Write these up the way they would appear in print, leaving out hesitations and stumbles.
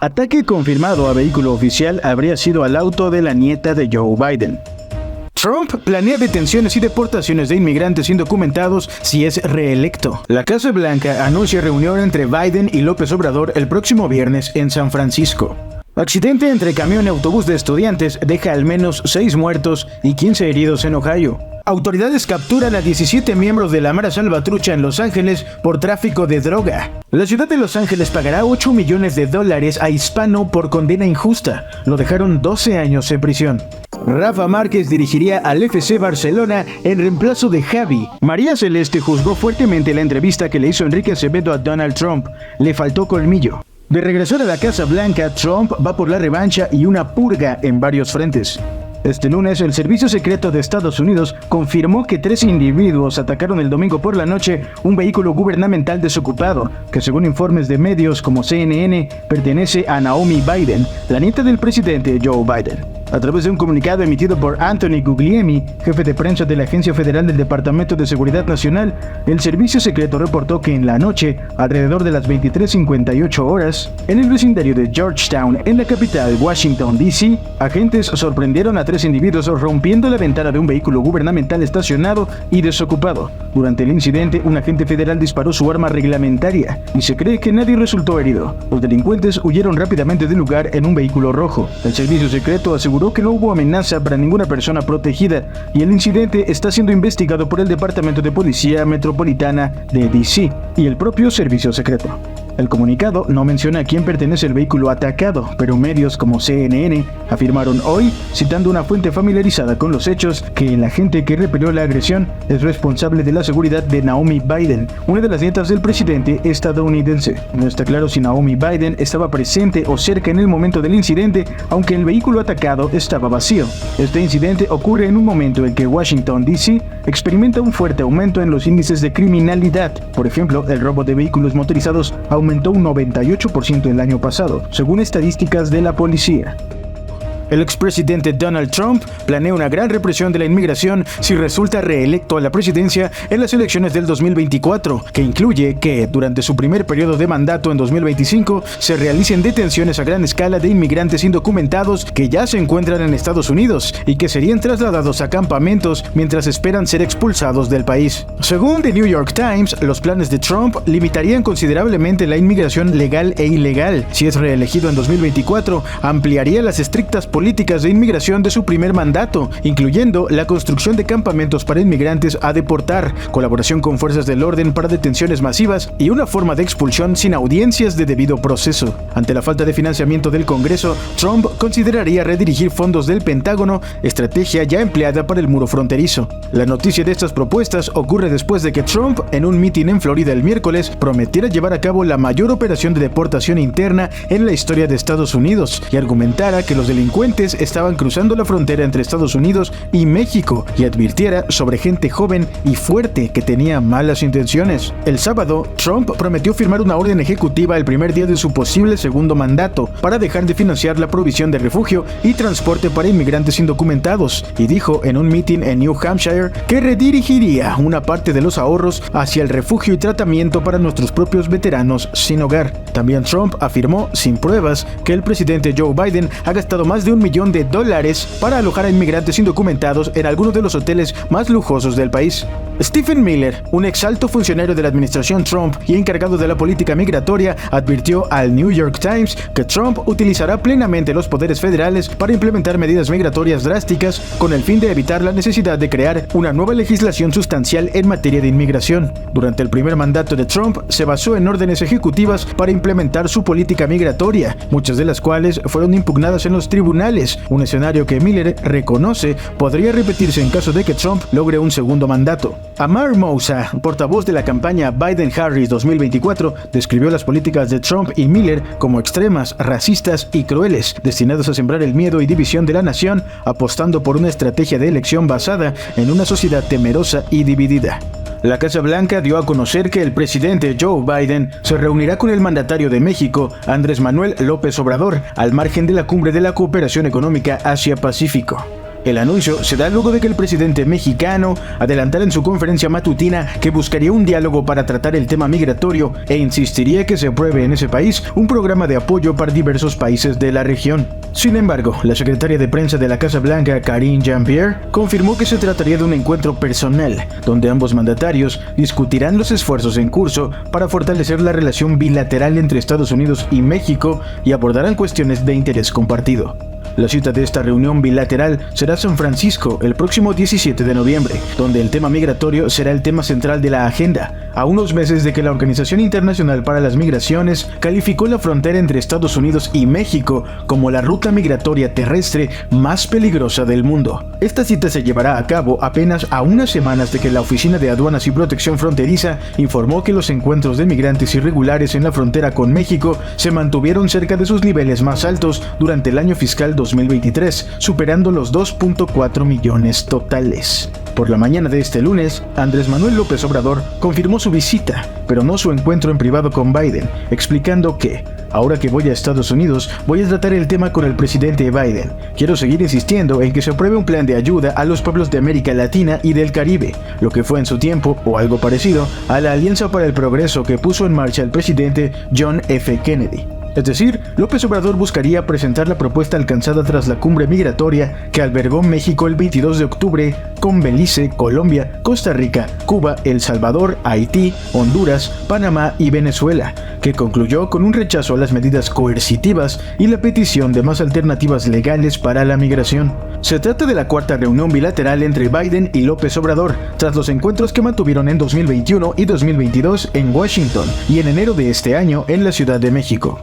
Ataque confirmado a vehículo oficial habría sido al auto de la nieta de Joe Biden. Trump planea detenciones y deportaciones de inmigrantes indocumentados si es reelecto. La Casa Blanca anuncia reunión entre Biden y López Obrador el próximo viernes en San Francisco. Accidente entre camión y autobús de estudiantes deja al menos 6 muertos y 15 heridos en Ohio. Autoridades capturan a 17 miembros de la Mara Salvatrucha en Los Ángeles por tráfico de droga. La ciudad de Los Ángeles pagará $8 millones a Hispano por condena injusta. Lo dejaron 12 años en prisión. Rafa Márquez dirigiría al FC Barcelona en reemplazo de Xavi. María Celeste juzgó fuertemente la entrevista que le hizo Enrique Acevedo a Donald Trump. Le faltó colmillo. De regresar a la Casa Blanca, Trump va por la revancha y una purga en varios frentes. Este lunes, el Servicio Secreto de Estados Unidos confirmó que 3 individuos atacaron el domingo por la noche un vehículo gubernamental desocupado, que según informes de medios como CNN, pertenece a Naomi Biden, la nieta del presidente Joe Biden. A través de un comunicado emitido por Anthony Guglielmi, jefe de prensa de la Agencia Federal del Departamento de Seguridad Nacional, el servicio secreto reportó que en la noche, alrededor de las 23:58 horas, en el vecindario de Georgetown, en la capital Washington, D.C., agentes sorprendieron a 3 individuos rompiendo la ventana de un vehículo gubernamental estacionado y desocupado. Durante el incidente, un agente federal disparó su arma reglamentaria y se cree que nadie resultó herido. Los delincuentes huyeron rápidamente del lugar en un vehículo rojo. El servicio secreto aseguró que no hubo amenaza para ninguna persona protegida y el incidente está siendo investigado por el Departamento de Policía Metropolitana de D.C. y el propio servicio secreto. El comunicado no menciona a quién pertenece el vehículo atacado, pero medios como CNN afirmaron hoy, citando una fuente familiarizada con los hechos, que el agente que repelió la agresión es responsable de la seguridad de Naomi Biden, una de las nietas del presidente estadounidense. No está claro si Naomi Biden estaba presente o cerca en el momento del incidente, aunque el vehículo atacado estaba vacío. Este incidente ocurre en un momento en que Washington, D.C. experimenta un fuerte aumento en los índices de criminalidad. Por ejemplo, el robo de vehículos motorizados aumentó un 98% el año pasado, según estadísticas de la policía. El expresidente Donald Trump planea una gran represión de la inmigración si resulta reelecto a la presidencia en las elecciones del 2024, que incluye que, durante su primer periodo de mandato en 2025, se realicen detenciones a gran escala de inmigrantes indocumentados que ya se encuentran en Estados Unidos y que serían trasladados a campamentos mientras esperan ser expulsados del país. Según The New York Times, los planes de Trump limitarían considerablemente la inmigración legal e ilegal. Si es reelegido en 2024, ampliaría las estrictas políticas de inmigración de su primer mandato, incluyendo la construcción de campamentos para inmigrantes a deportar, colaboración con fuerzas del orden para detenciones masivas y una forma de expulsión sin audiencias de debido proceso. Ante la falta de financiamiento del Congreso, Trump consideraría redirigir fondos del Pentágono, estrategia ya empleada para el muro fronterizo. La noticia de estas propuestas ocurre después de que Trump, en un mitin en Florida el miércoles, prometiera llevar a cabo la mayor operación de deportación interna en la historia de Estados Unidos y argumentara que los delincuentes estaban cruzando la frontera entre Estados Unidos y México y advirtiera sobre gente joven y fuerte que tenía malas intenciones. El sábado, Trump prometió firmar una orden ejecutiva el primer día de su posible segundo mandato para dejar de financiar la provisión de refugio y transporte para inmigrantes indocumentados y dijo en un mitin en New Hampshire que redirigiría una parte de los ahorros hacia el refugio y tratamiento para nuestros propios veteranos sin hogar. También Trump afirmó, sin pruebas, que el presidente Joe Biden ha gastado más de $1 millón para alojar a inmigrantes indocumentados en algunos de los hoteles más lujosos del país. Stephen Miller, un ex alto funcionario de la administración Trump y encargado de la política migratoria, advirtió al New York Times que Trump utilizará plenamente los poderes federales para implementar medidas migratorias drásticas con el fin de evitar la necesidad de crear una nueva legislación sustancial en materia de inmigración. Durante el primer mandato de Trump, se basó en órdenes ejecutivas para implementar su política migratoria, muchas de las cuales fueron impugnadas en los tribunales, un escenario que Miller reconoce podría repetirse en caso de que Trump logre un segundo mandato. Amar Moussa, portavoz de la campaña Biden-Harris 2024, describió las políticas de Trump y Miller como extremas, racistas y crueles, destinados a sembrar el miedo y división de la nación, apostando por una estrategia de elección basada en una sociedad temerosa y dividida. La Casa Blanca dio a conocer que el presidente Joe Biden se reunirá con el mandatario de México, Andrés Manuel López Obrador, al margen de la cumbre de la cooperación económica Asia-Pacífico. El anuncio se da luego de que el presidente mexicano adelantara en su conferencia matutina que buscaría un diálogo para tratar el tema migratorio e insistiría que se apruebe en ese país un programa de apoyo para diversos países de la región. Sin embargo, la secretaria de prensa de la Casa Blanca, Karine Jean-Pierre, confirmó que se trataría de un encuentro personal, donde ambos mandatarios discutirán los esfuerzos en curso para fortalecer la relación bilateral entre Estados Unidos y México y abordarán cuestiones de interés compartido. La cita de esta reunión bilateral será San Francisco el próximo 17 de noviembre, donde el tema migratorio será el tema central de la agenda, a unos meses de que la Organización Internacional para las Migraciones calificó la frontera entre Estados Unidos y México como la ruta migratoria terrestre más peligrosa del mundo. Esta cita se llevará a cabo apenas a unas semanas de que la Oficina de Aduanas y Protección Fronteriza informó que los encuentros de migrantes irregulares en la frontera con México se mantuvieron cerca de sus niveles más altos durante el año fiscal 2023, superando los 2.4 millones totales. Por la mañana de este lunes, Andrés Manuel López Obrador confirmó su visita, pero no su encuentro en privado con Biden, explicando que, ahora que voy a Estados Unidos, voy a tratar el tema con el presidente Biden. Quiero seguir insistiendo en que se apruebe un plan de ayuda a los pueblos de América Latina y del Caribe, lo que fue en su tiempo, o algo parecido, a la Alianza para el Progreso que puso en marcha el presidente John F. Kennedy. Es decir, López Obrador buscaría presentar la propuesta alcanzada tras la cumbre migratoria que albergó México el 22 de octubre con Belice, Colombia, Costa Rica, Cuba, El Salvador, Haití, Honduras, Panamá y Venezuela, que concluyó con un rechazo a las medidas coercitivas y la petición de más alternativas legales para la migración. Se trata de la cuarta reunión bilateral entre Biden y López Obrador, tras los encuentros que mantuvieron en 2021 y 2022 en Washington y en enero de este año en la Ciudad de México.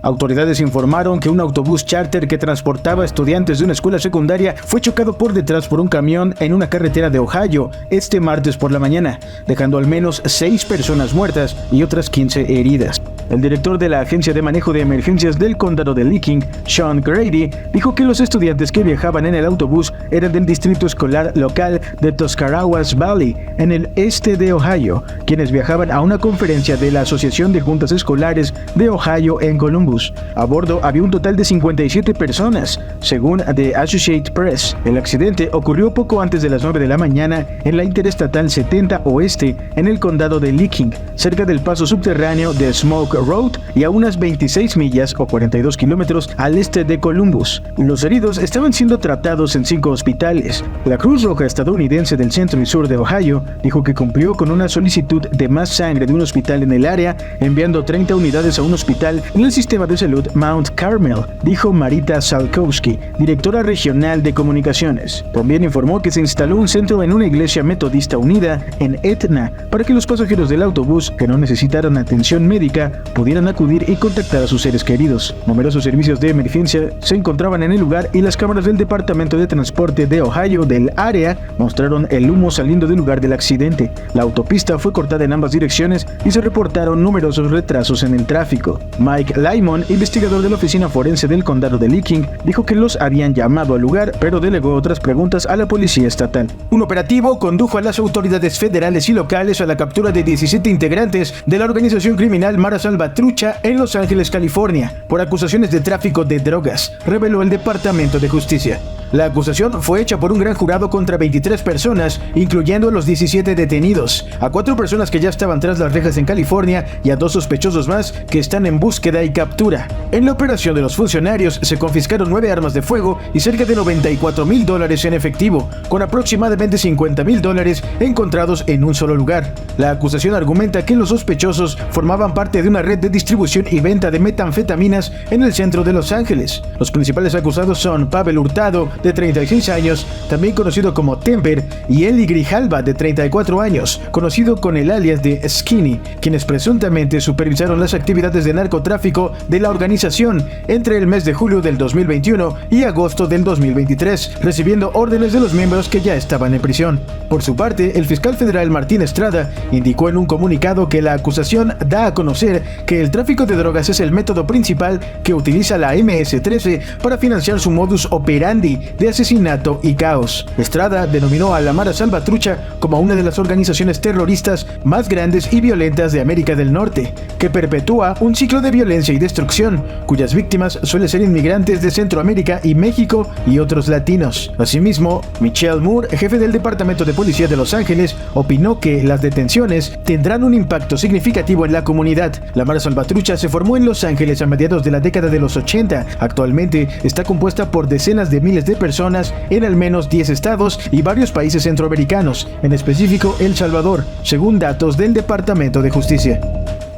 Autoridades informaron que un autobús charter que transportaba estudiantes de una escuela secundaria fue chocado por detrás por un camión en una carretera de Ohio este martes por la mañana, dejando al menos 6 personas muertas y otras 15 heridas. El director de la Agencia de Manejo de Emergencias del Condado de Licking, Sean Grady, dijo que los estudiantes que viajaban en el autobús eran del distrito escolar local de Tuscarawas Valley, en el este de Ohio, quienes viajaban a una conferencia de la Asociación de Juntas Escolares de Ohio en Columbus. A bordo había un total de 57 personas, según The Associated Press. El accidente ocurrió poco antes de las 9 de la mañana en la Interestatal 70 Oeste, en el condado de Licking, cerca del paso subterráneo de Smoke Road y a unas 26 millas o 42 kilómetros al este de Columbus. Los heridos estaban siendo tratados en 5 hospitales. La Cruz Roja estadounidense del centro y sur de Ohio dijo que cumplió con una solicitud de más sangre de un hospital en el área, enviando 30 unidades a un hospital en el sistema de salud Mount Carmel, dijo Marita Salkowski, directora regional de comunicaciones. También informó que se instaló un centro en una iglesia metodista unida en Etna para que los pasajeros del autobús que no necesitaran atención médica pudieran acudir y contactar a sus seres queridos. Numerosos servicios de emergencia se encontraban en el lugar y las cámaras del Departamento de Transporte de Ohio del área mostraron el humo saliendo del lugar del accidente. La autopista fue cortada en ambas direcciones y se reportaron numerosos retrasos en el tráfico. Mike Lymon, investigador de la Oficina Forense del Condado de Licking, dijo que los habían llamado al lugar, pero delegó otras preguntas a la policía estatal. Un operativo condujo a las autoridades federales y locales a la captura de 17 integrantes de la organización criminal Mara Salvatrucha en Los Ángeles, California, por acusaciones de tráfico de drogas, reveló el Departamento de Justicia. La acusación fue hecha por un gran jurado contra 23 personas, incluyendo a los 17 detenidos, a 4 personas que ya estaban tras las rejas en California y a 2 sospechosos más que están en búsqueda y captura. En la operación de los funcionarios se confiscaron 9 armas de fuego y cerca de $94,000 en efectivo, con aproximadamente $50,000 encontrados en un solo lugar. La acusación argumenta que los sospechosos formaban parte de una red de distribución y venta de metanfetaminas en el centro de Los Ángeles. Los principales acusados son Pavel Hurtado, de 36 años, también conocido como Temper, y Eli Grijalva, de 34 años, conocido con el alias de Skinny, quienes presuntamente supervisaron las actividades de narcotráfico de la organización entre el mes de julio del 2021 y agosto del 2023, recibiendo órdenes de los miembros que ya estaban en prisión. Por su parte, el fiscal federal Martín Estrada indicó en un comunicado que la acusación da a conocer que el tráfico de drogas es el método principal que utiliza la MS-13 para financiar su modus operandi de asesinato y caos. Estrada denominó a la Mara Salvatrucha como una de las organizaciones terroristas más grandes y violentas de América del Norte, que perpetúa un ciclo de violencia y destrucción, cuyas víctimas suelen ser inmigrantes de Centroamérica y México y otros latinos. Asimismo, Michelle Moore, jefe del Departamento de Policía de Los Ángeles, opinó que las detenciones tendrán un impacto significativo en la comunidad. La Mara Salvatrucha se formó en Los Ángeles a mediados de la década de los 80. Actualmente está compuesta por decenas de miles de personas en al menos 10 estados y varios países centroamericanos, en específico El Salvador, según datos del Departamento de Justicia.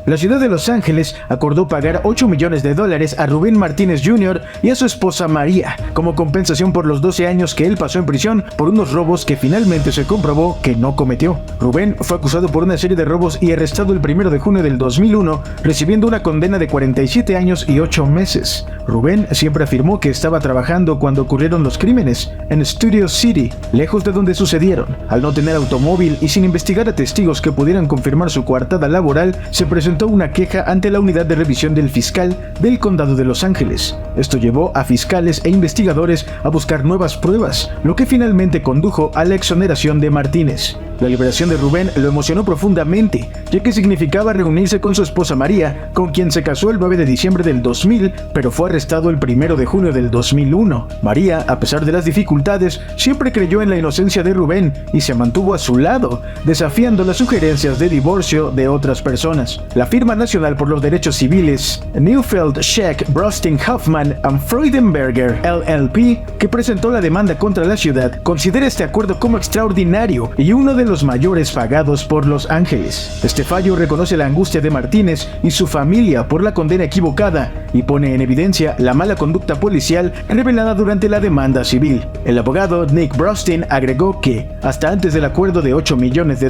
La ciudad de Los Ángeles acordó pagar $8 millones a Rubén Martínez Jr. y a su esposa María, como compensación por los 12 años que él pasó en prisión por unos robos que finalmente se comprobó que no cometió. Rubén fue acusado por una serie de robos y arrestado el 1 de junio del 2001, recibiendo una condena de 47 años y 8 meses. Rubén siempre afirmó que estaba trabajando cuando ocurrieron los crímenes, en Studio City, lejos de donde sucedieron. Al no tener automóvil y sin investigar a testigos que pudieran confirmar su coartada laboral, se presentó una queja ante la unidad de revisión del fiscal del condado de Los Ángeles. Esto llevó a fiscales e investigadores a buscar nuevas pruebas, lo que finalmente condujo a la exoneración de Martínez. La liberación de Rubén lo emocionó profundamente, ya que significaba reunirse con su esposa María, con quien se casó el 9 de diciembre del 2000, pero fue arrestado el 1 de junio del 2001. María, a pesar de las dificultades, siempre creyó en la inocencia de Rubén y se mantuvo a su lado, desafiando las sugerencias de divorcio de otras personas. La firma nacional por los derechos civiles, Neufeld, Scheck, Brosting, Hoffman and Freudenberger, LLP, que presentó la demanda contra la ciudad, considera este acuerdo como extraordinario y uno de los mayores pagados por Los Ángeles. Este fallo reconoce la angustia de Martínez y su familia por la condena equivocada y pone en evidencia la mala conducta policial revelada durante la demanda civil. El abogado Nick Brostin agregó que, hasta antes del acuerdo de $8 millones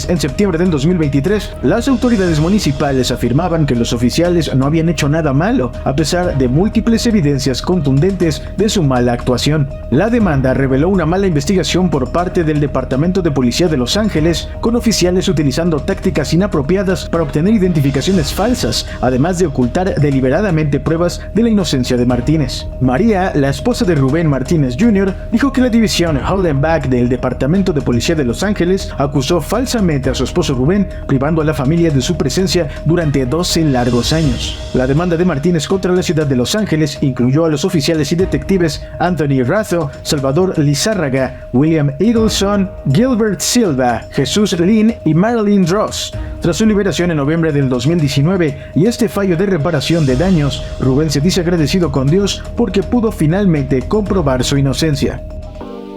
en septiembre del 2023, las autoridades municipales afirmaban que los oficiales no habían hecho nada malo, a pesar de múltiples evidencias contundentes de su mala actuación. La demanda reveló una mala investigación por parte del Departamento de Policía de Los Ángeles, con oficiales utilizando tácticas inapropiadas para obtener identificaciones falsas, además de ocultar deliberadamente pruebas de la inocencia de Martínez. María, la esposa de Rubén Martínez Jr., dijo que la división Holdenbach del Departamento de Policía de Los Ángeles acusó falsamente a su esposo Rubén, privando a la familia de su presencia durante 12 largos años. La demanda de Martínez contra la ciudad de Los Ángeles incluyó a los oficiales y detectives Anthony Razzo, Salvador Lizárraga, William Eagleson, Gilbert Silva, Jesús Lin y Marilyn Dross. Tras su liberación en noviembre del 2019 y este fallo de reparación de daños, Rubén se dice agradecido con Dios porque pudo finalmente comprobar su inocencia.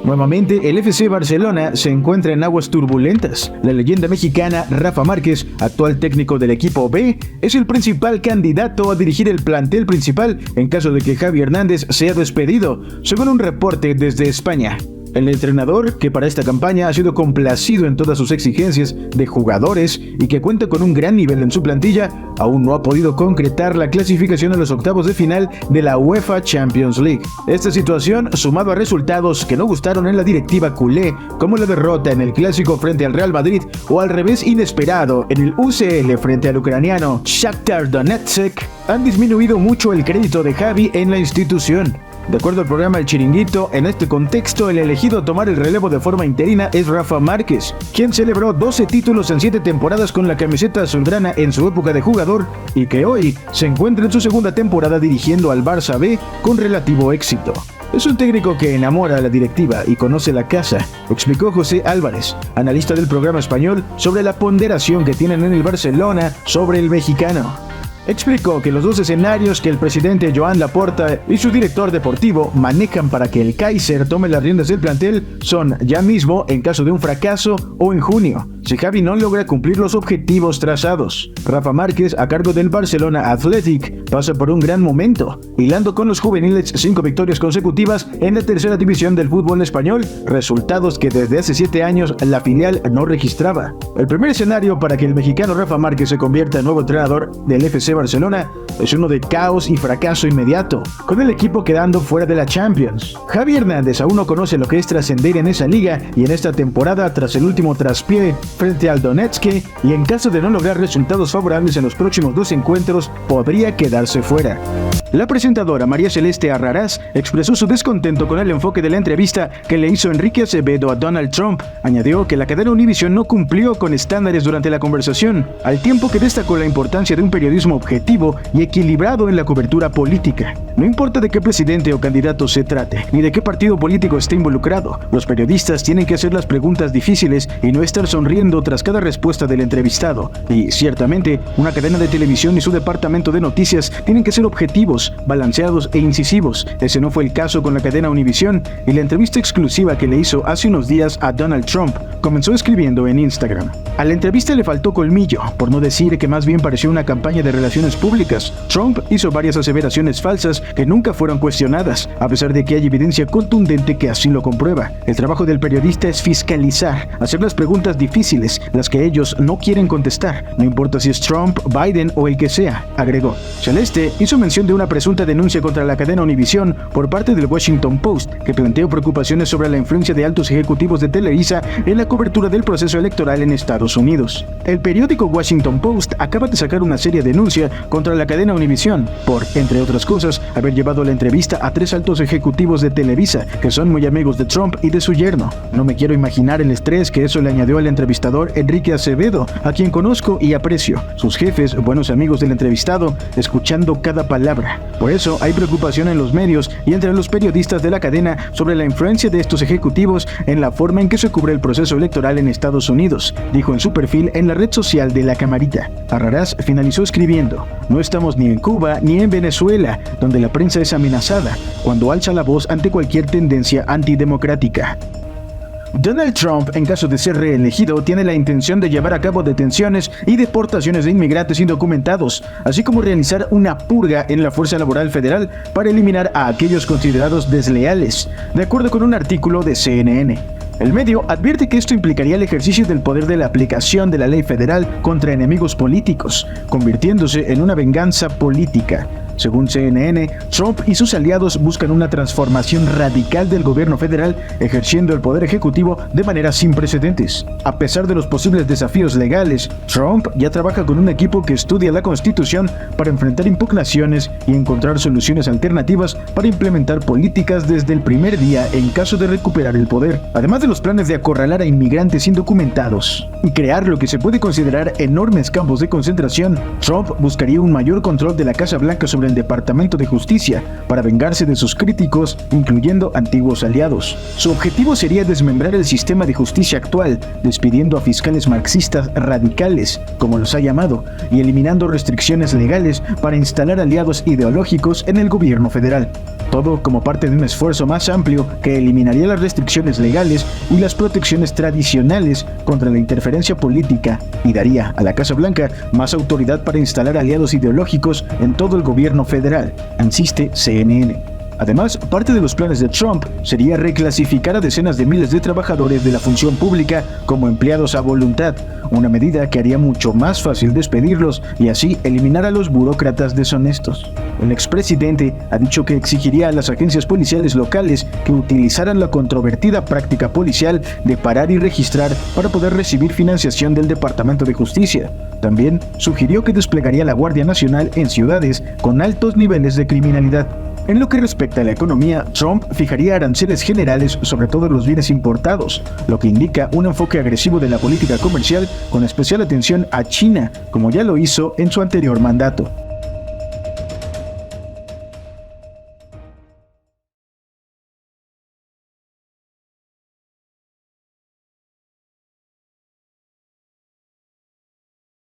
Nuevamente, el FC Barcelona se encuentra en aguas turbulentas. La leyenda mexicana Rafa Márquez, actual técnico del equipo B, es el principal candidato a dirigir el plantel principal en caso de que Xavi Hernández sea despedido, según un reporte desde España. El entrenador, que para esta campaña ha sido complacido en todas sus exigencias de jugadores y que cuenta con un gran nivel en su plantilla, aún no ha podido concretar la clasificación a los octavos de final de la UEFA Champions League. Esta situación, sumado a resultados que no gustaron en la directiva culé, como la derrota en el clásico frente al Real Madrid o al revés inesperado en el UCL frente al ucraniano Shakhtar Donetsk, han disminuido mucho el crédito de Xavi en la institución. De acuerdo al programa El Chiringuito, en este contexto el elegido a tomar el relevo de forma interina es Rafa Márquez, quien celebró 12 títulos en 7 temporadas con la camiseta azulgrana en su época de jugador y que hoy se encuentra en su segunda temporada dirigiendo al Barça B con relativo éxito. Es un técnico que enamora a la directiva y conoce la casa, explicó José Álvarez, analista del programa español, sobre la ponderación que tienen en el Barcelona sobre el mexicano. Explicó que los dos escenarios que el presidente Joan Laporta y su director deportivo manejan para que el Kaiser tome las riendas del plantel son ya mismo en caso de un fracaso o en junio, si Xavi no logra cumplir los objetivos trazados. Rafa Márquez, a cargo del Barcelona Athletic, pasa por un gran momento, hilando con los juveniles 5 victorias consecutivas en la tercera división del fútbol español, resultados que desde hace 7 años la filial no registraba. El primer escenario para que el mexicano Rafa Márquez se convierta en nuevo entrenador del FC Barcelona es uno de caos y fracaso inmediato, con el equipo quedando fuera de la Champions. Xavi Hernández aún no conoce lo que es trascender en esa liga y en esta temporada, tras el último traspié frente al Donetsk, y en caso de no lograr resultados favorables en los próximos 2 encuentros, podría quedarse fuera. La presentadora María Celeste Arrarás expresó su descontento con el enfoque de la entrevista que le hizo Enrique Acevedo a Donald Trump. Añadió que la cadena Univision no cumplió con estándares durante la conversación, al tiempo que destacó la importancia de un periodismo objetivo y equilibrado en la cobertura política. No importa de qué presidente o candidato se trate, ni de qué partido político esté involucrado, los periodistas tienen que hacer las preguntas difíciles y no estar sonriendo tras cada respuesta del entrevistado. Y, ciertamente, una cadena de televisión y su departamento de noticias tienen que ser objetivos, balanceados e incisivos. Ese no fue el caso con la cadena Univision, y la entrevista exclusiva que le hizo hace unos días a Donald Trump comenzó escribiendo en Instagram: a la entrevista le faltó colmillo, por no decir que más bien pareció una campaña de relaciones públicas. Trump hizo varias aseveraciones falsas que nunca fueron cuestionadas, a pesar de que hay evidencia contundente que así lo comprueba. El trabajo del periodista es fiscalizar, hacer las preguntas difíciles, las que ellos no quieren contestar, no importa si es Trump, Biden o el que sea, agregó. Celeste hizo mención de una presunta denuncia contra la cadena Univision por parte del Washington Post, que planteó preocupaciones sobre la influencia de altos ejecutivos de Televisa en la cobertura del proceso electoral en Estados Unidos. El periódico Washington Post acaba de sacar una seria denuncia contra la cadena Univision por, entre otras cosas, haber llevado la entrevista a 3 altos ejecutivos de Televisa, que son muy amigos de Trump y de su yerno. No me quiero imaginar el estrés que eso le añadió al entrevistador Enrique Acevedo, a quien conozco y aprecio. Sus jefes, buenos amigos del entrevistado, escuchando cada palabra. Por eso hay preocupación en los medios y entre los periodistas de la cadena sobre la influencia de estos ejecutivos en la forma en que se cubre el proceso electoral en Estados Unidos, dijo en su perfil en la red social de La Camarita. Arrarás finalizó escribiendo: no estamos ni en Cuba ni en Venezuela, donde la prensa es amenazada cuando alza la voz ante cualquier tendencia antidemocrática. Donald Trump, en caso de ser reelegido, tiene la intención de llevar a cabo detenciones y deportaciones de inmigrantes indocumentados, así como realizar una purga en la fuerza laboral federal para eliminar a aquellos considerados desleales, de acuerdo con un artículo de CNN. El medio advierte que esto implicaría el ejercicio del poder de la aplicación de la ley federal contra enemigos políticos, convirtiéndose en una venganza política. Según CNN, Trump y sus aliados buscan una transformación radical del gobierno federal, ejerciendo el poder ejecutivo de manera sin precedentes. A pesar de los posibles desafíos legales, Trump ya trabaja con un equipo que estudia la Constitución para enfrentar impugnaciones y encontrar soluciones alternativas para implementar políticas desde el primer día en caso de recuperar el poder. Además de los planes de acorralar a inmigrantes indocumentados y crear lo que se puede considerar enormes campos de concentración, Trump buscaría un mayor control de la Casa Blanca sobre el Departamento de Justicia para vengarse de sus críticos, incluyendo antiguos aliados. Su objetivo sería desmembrar el sistema de justicia actual, despidiendo a fiscales marxistas radicales, como los ha llamado, y eliminando restricciones legales para instalar aliados ideológicos en el gobierno federal. Todo como parte de un esfuerzo más amplio que eliminaría las restricciones legales y las protecciones tradicionales contra la interferencia política y daría a la Casa Blanca más autoridad para instalar aliados ideológicos en todo el gobierno federal, insiste CNN. Además, parte de los planes de Trump sería reclasificar a decenas de miles de trabajadores de la función pública como empleados a voluntad, una medida que haría mucho más fácil despedirlos y así eliminar a los burócratas deshonestos. El expresidente ha dicho que exigiría a las agencias policiales locales que utilizaran la controvertida práctica policial de parar y registrar para poder recibir financiación del Departamento de Justicia. También sugirió que desplegaría la Guardia Nacional en ciudades con altos niveles de criminalidad. En lo que respecta a la economía, Trump fijaría aranceles generales sobre todos los bienes importados, lo que indica un enfoque agresivo de la política comercial con especial atención a China, como ya lo hizo en su anterior mandato.